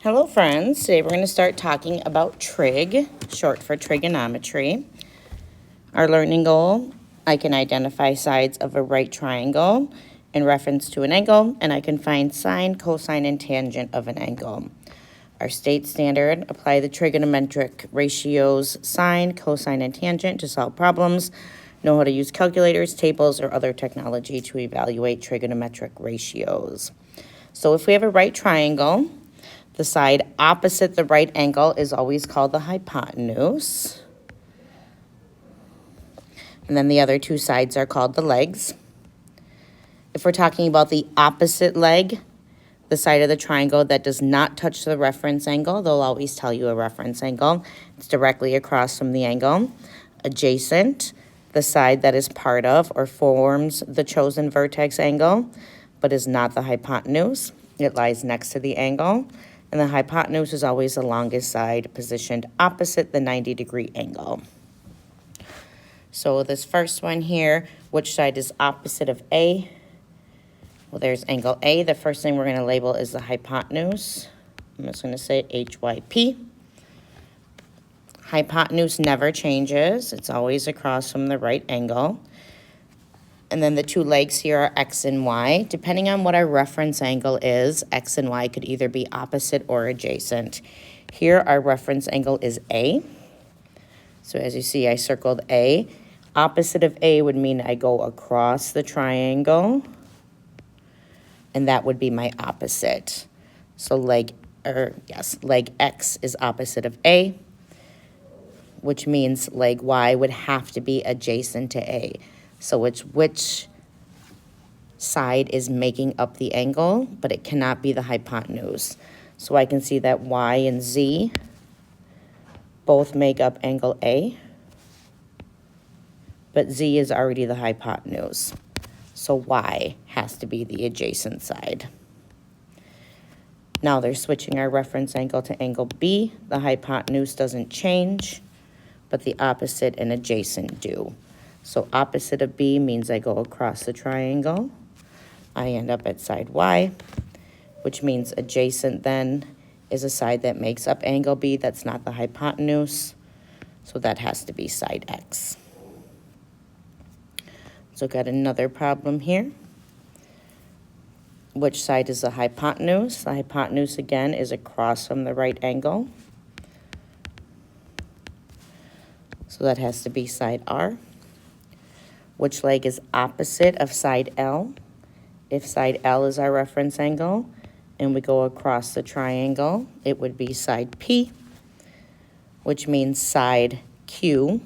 Hello friends, today we're going to start talking about trig, short for trigonometry. Our learning goal, I can identify sides of a right triangle in reference to an angle, and I can find sine, cosine, and tangent of an angle. Our state standard, apply the trigonometric ratios sine, cosine, and tangent to solve problems. Know how to use calculators, tables, or other technology to evaluate trigonometric ratios. So if we have a right triangle, the side opposite the right angle is always called the hypotenuse. And then the other two sides are called the legs. If we're talking about the opposite leg, the side of the triangle that does not touch the reference angle, they'll always tell you a reference angle. It's directly across from the angle. Adjacent, the side that is part of or forms the chosen vertex angle, but is not the hypotenuse. It lies next to the angle. And the hypotenuse is always the longest side positioned opposite the 90-degree angle. So this first one here, which side is opposite of A? Well, there's angle A. The first thing we're going to label is the hypotenuse. I'm just going to say HYP. Hypotenuse never changes. It's always across from the right angle. And then the two legs here are X and Y. Depending on what our reference angle is, X and Y could either be opposite or adjacent. Here, our reference angle is A. So as you see, I circled A. Opposite of A would mean I go across the triangle, and that would be my opposite. So leg X is opposite of A, which means leg Y would have to be adjacent to A. So which side is making up the angle, but it cannot be the hypotenuse. So I can see that Y and Z both make up angle A, but Z is already the hypotenuse. So Y has to be the adjacent side. Now they're switching our reference angle to angle B. The hypotenuse doesn't change, but the opposite and adjacent do. So opposite of B means I go across the triangle. I end up at side Y, which means adjacent then is a side that makes up angle B. That's not the hypotenuse. So that has to be side X. So got another problem here. Which side is the hypotenuse? The hypotenuse again is across from the right angle. So that has to be side R. Which leg is opposite of side L? If side L is our reference angle and we go across the triangle, it would be side P, which means side Q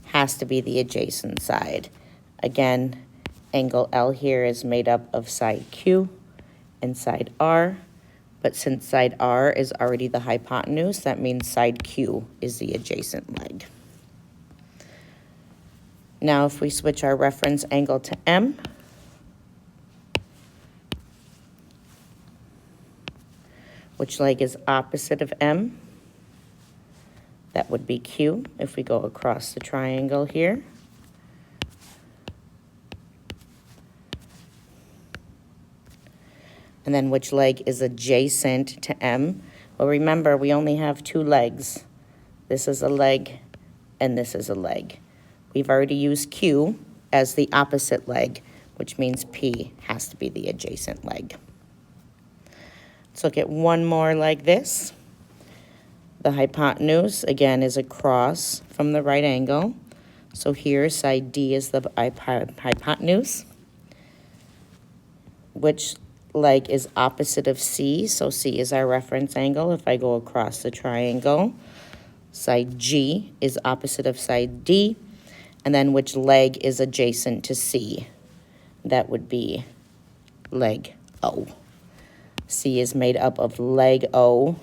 has to be the adjacent side. Again, angle L here is made up of side Q and side R, but since side R is already the hypotenuse, that means side Q is the adjacent leg. Now, if we switch our reference angle to M, which leg is opposite of M? That would be Q if we go across the triangle here. And then which leg is adjacent to M? Well, remember, we only have two legs. This is a leg, and this is a leg. We've already used Q as the opposite leg, which means P has to be the adjacent leg. Let's look at one more like this. The hypotenuse, again, is across from the right angle. So here, side D is the hypotenuse. Which leg is opposite of C? So C is our reference angle. If I go across the triangle, side G is opposite of side D. And then which leg is adjacent to C? That would be leg O. C is made up of leg O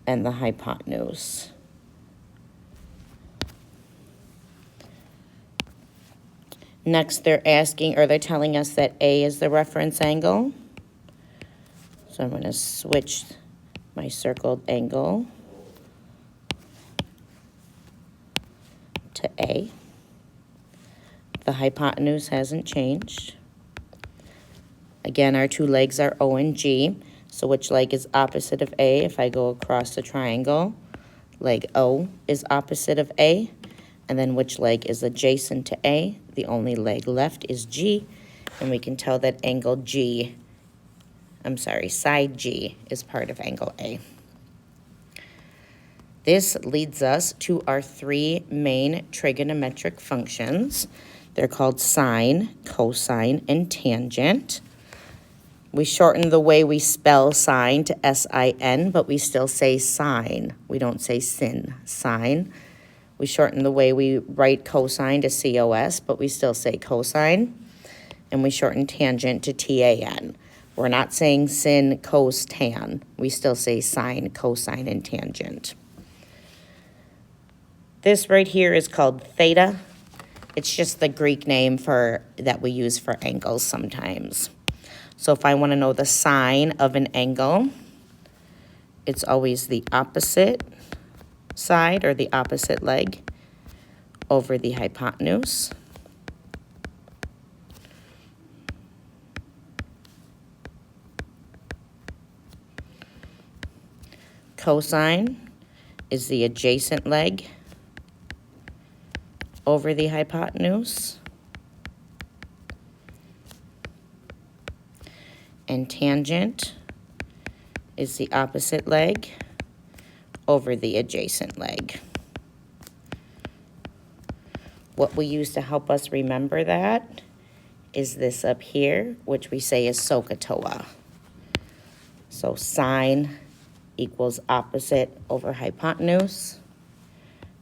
and the hypotenuse. Next, they're telling us that A is the reference angle. So I'm going to switch my circled angle to A. The hypotenuse hasn't changed. Again, our two legs are O and G. So which leg is opposite of A? If I go across the triangle, leg O is opposite of A. And then which leg is adjacent to A? The only leg left is G. And we can tell that side G is part of angle A. This leads us to our three main trigonometric functions. They're called sine, cosine, and tangent. We shorten the way we spell sine to S-I-N, but we still say sine. We don't say sin, sine. We shorten the way we write cosine to C-O-S, but we still say cosine. And we shorten tangent to T-A-N. We're not saying sin, cos, tan. We still say sine, cosine, and tangent. This right here is called theta. It's just the Greek name that we use for angles sometimes. So if I want to know the sine of an angle, it's always the opposite side or the opposite leg over the hypotenuse. Cosine is the adjacent leg over the hypotenuse. And tangent is the opposite leg over the adjacent leg. What we use to help us remember that is this up here, which we say is SOHCAHTOA. So sine equals opposite over hypotenuse.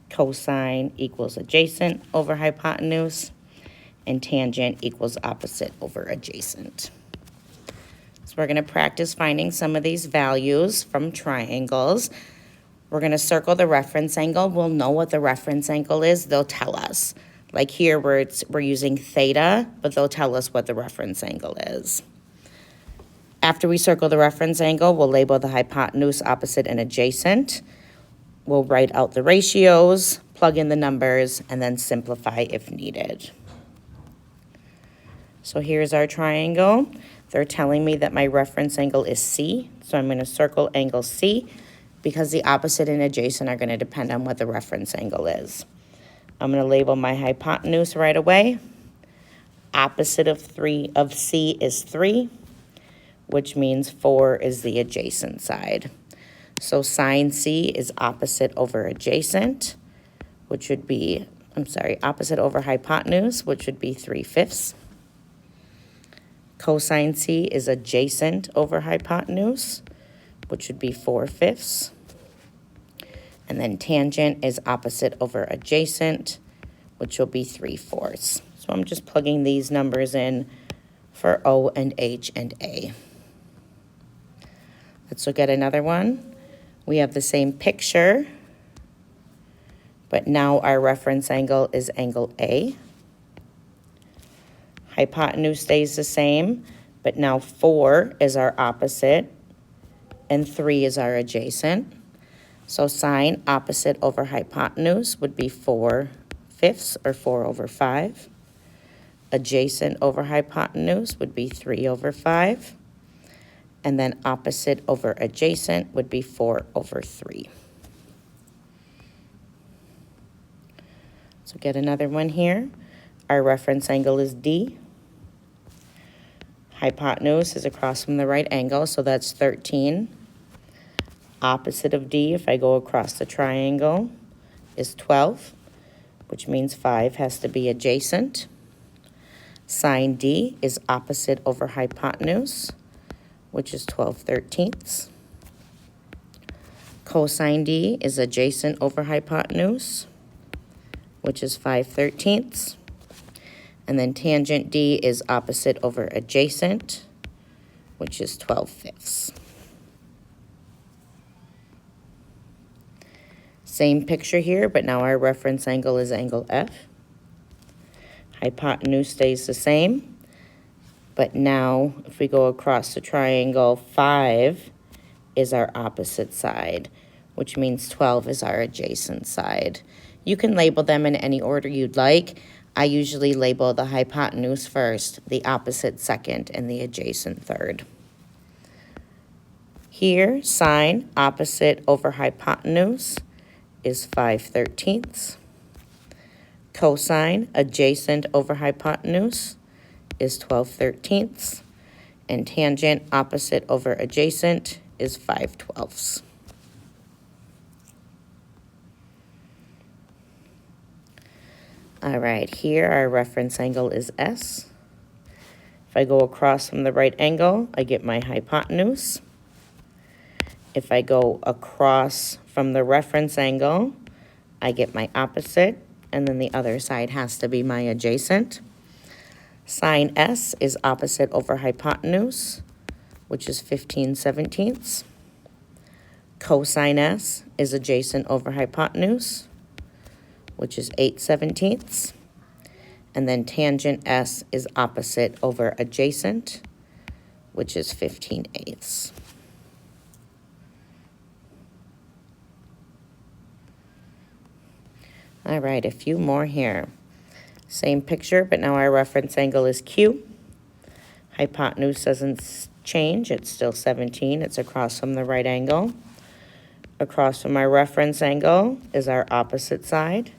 Cosine equals adjacent over hypotenuse. And tangent equals opposite over adjacent. So we're going to practice finding some of these values from triangles. We're going to circle the reference angle. We'll know what the reference angle is. They'll tell us. Like here where we're using theta, but they'll tell us what the reference angle is. After we circle the reference angle, we'll label the hypotenuse, opposite, and adjacent. We'll write out the ratios, plug in the numbers, and then simplify if needed. So here's our triangle. They're telling me that my reference angle is C, so I'm going to circle angle C because the opposite and adjacent are going to depend on what the reference angle is. I'm going to label my hypotenuse right away. Opposite of C is 3, which means 4 is the adjacent side. So sine C is opposite over adjacent, which would be, opposite over hypotenuse, which would be 3/5. Cosine C is adjacent over hypotenuse, which would be 4/5. And then tangent is opposite over adjacent, which will be 3/4. So I'm just plugging these numbers in for O and H and A. Let's look at another one. We have the same picture, but now our reference angle is angle A. Hypotenuse stays the same, but now 4 is our opposite and 3 is our adjacent. So sine opposite over hypotenuse would be 4/5 or 4/5. Adjacent over hypotenuse would be 3/5. And then opposite over adjacent would be 4/3. So get another one here. Our reference angle is D. Hypotenuse is across from the right angle, so that's 13. Opposite of D, if I go across the triangle, is 12, which means 5 has to be adjacent. Sine D is opposite over hypotenuse, which is 12/13. Cosine D is adjacent over hypotenuse, which is 5/13. And then tangent D is opposite over adjacent, which is 12/5. Same picture here, but now our reference angle is angle F. Hypotenuse stays the same, but now if we go across the triangle, 5 is our opposite side, which means 12 is our adjacent side. You can label them in any order you'd like. I usually label the hypotenuse first, the opposite second, and the adjacent third. Here, sine opposite over hypotenuse is 5/13. Cosine adjacent over hypotenuse is 12/13. And tangent opposite over adjacent is 5/12. All right, here our reference angle is S. If I go across from the right angle, I get my hypotenuse. If I go across from the reference angle, I get my opposite, and then the other side has to be my adjacent. Sine S is opposite over hypotenuse, which is 15/17. Cosine S is adjacent over hypotenuse, which is 8/17. And then tangent S is opposite over adjacent, which is 15/8. All right, a few more here. Same picture, but now our reference angle is Q. Hypotenuse doesn't change, it's still 17. It's across from the right angle. Across from our reference angle is our opposite side,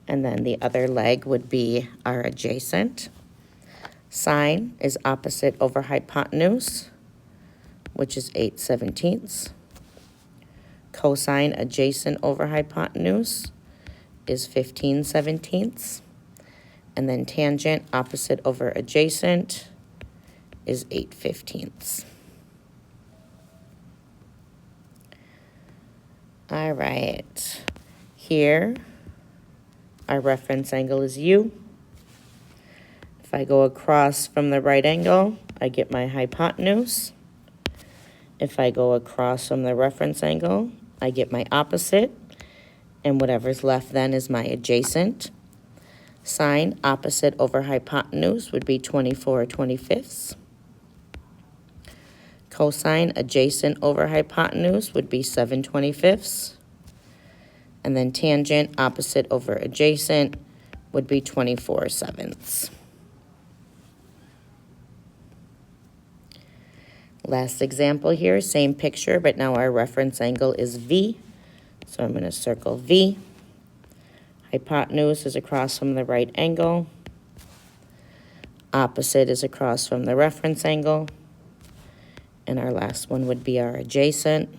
and then the other leg would be our adjacent. Sine is opposite over hypotenuse, which is 8/17. Cosine adjacent over hypotenuse is 15/17. And then tangent opposite over adjacent is 8/15. All right, here our reference angle is U. If I go across from the right angle, I get my hypotenuse. If I go across from the reference angle, I get my opposite, and whatever's left then is my adjacent. Sine opposite over hypotenuse would be 24/25. Cosine adjacent over hypotenuse would be 7/25. And then tangent opposite over adjacent would be 24/7. Last example here, same picture, but now our reference angle is V. So I'm going to circle V. Hypotenuse is across from the right angle. Opposite is across from the reference angle. And our last one would be our adjacent.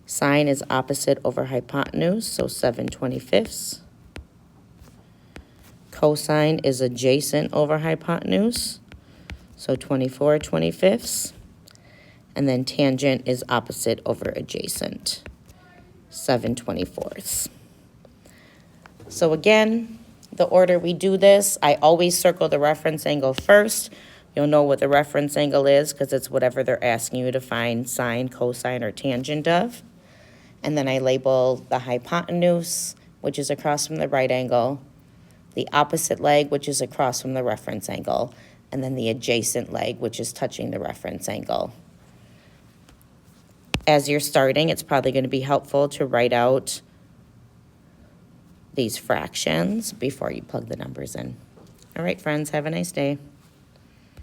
Sine is opposite over hypotenuse, so 7/25. Cosine is adjacent over hypotenuse, so 24/25. And then tangent is opposite over adjacent, 7/24. So again, the order we do this, I always circle the reference angle first. You'll know what the reference angle is because it's whatever they're asking you to find sine, cosine, or tangent of. And then I label the hypotenuse, which is across from the right angle, the opposite leg, which is across from the reference angle, and then the adjacent leg, which is touching the reference angle. As you're starting, it's probably going to be helpful to write out these fractions before you plug the numbers in. All right, friends, have a nice day.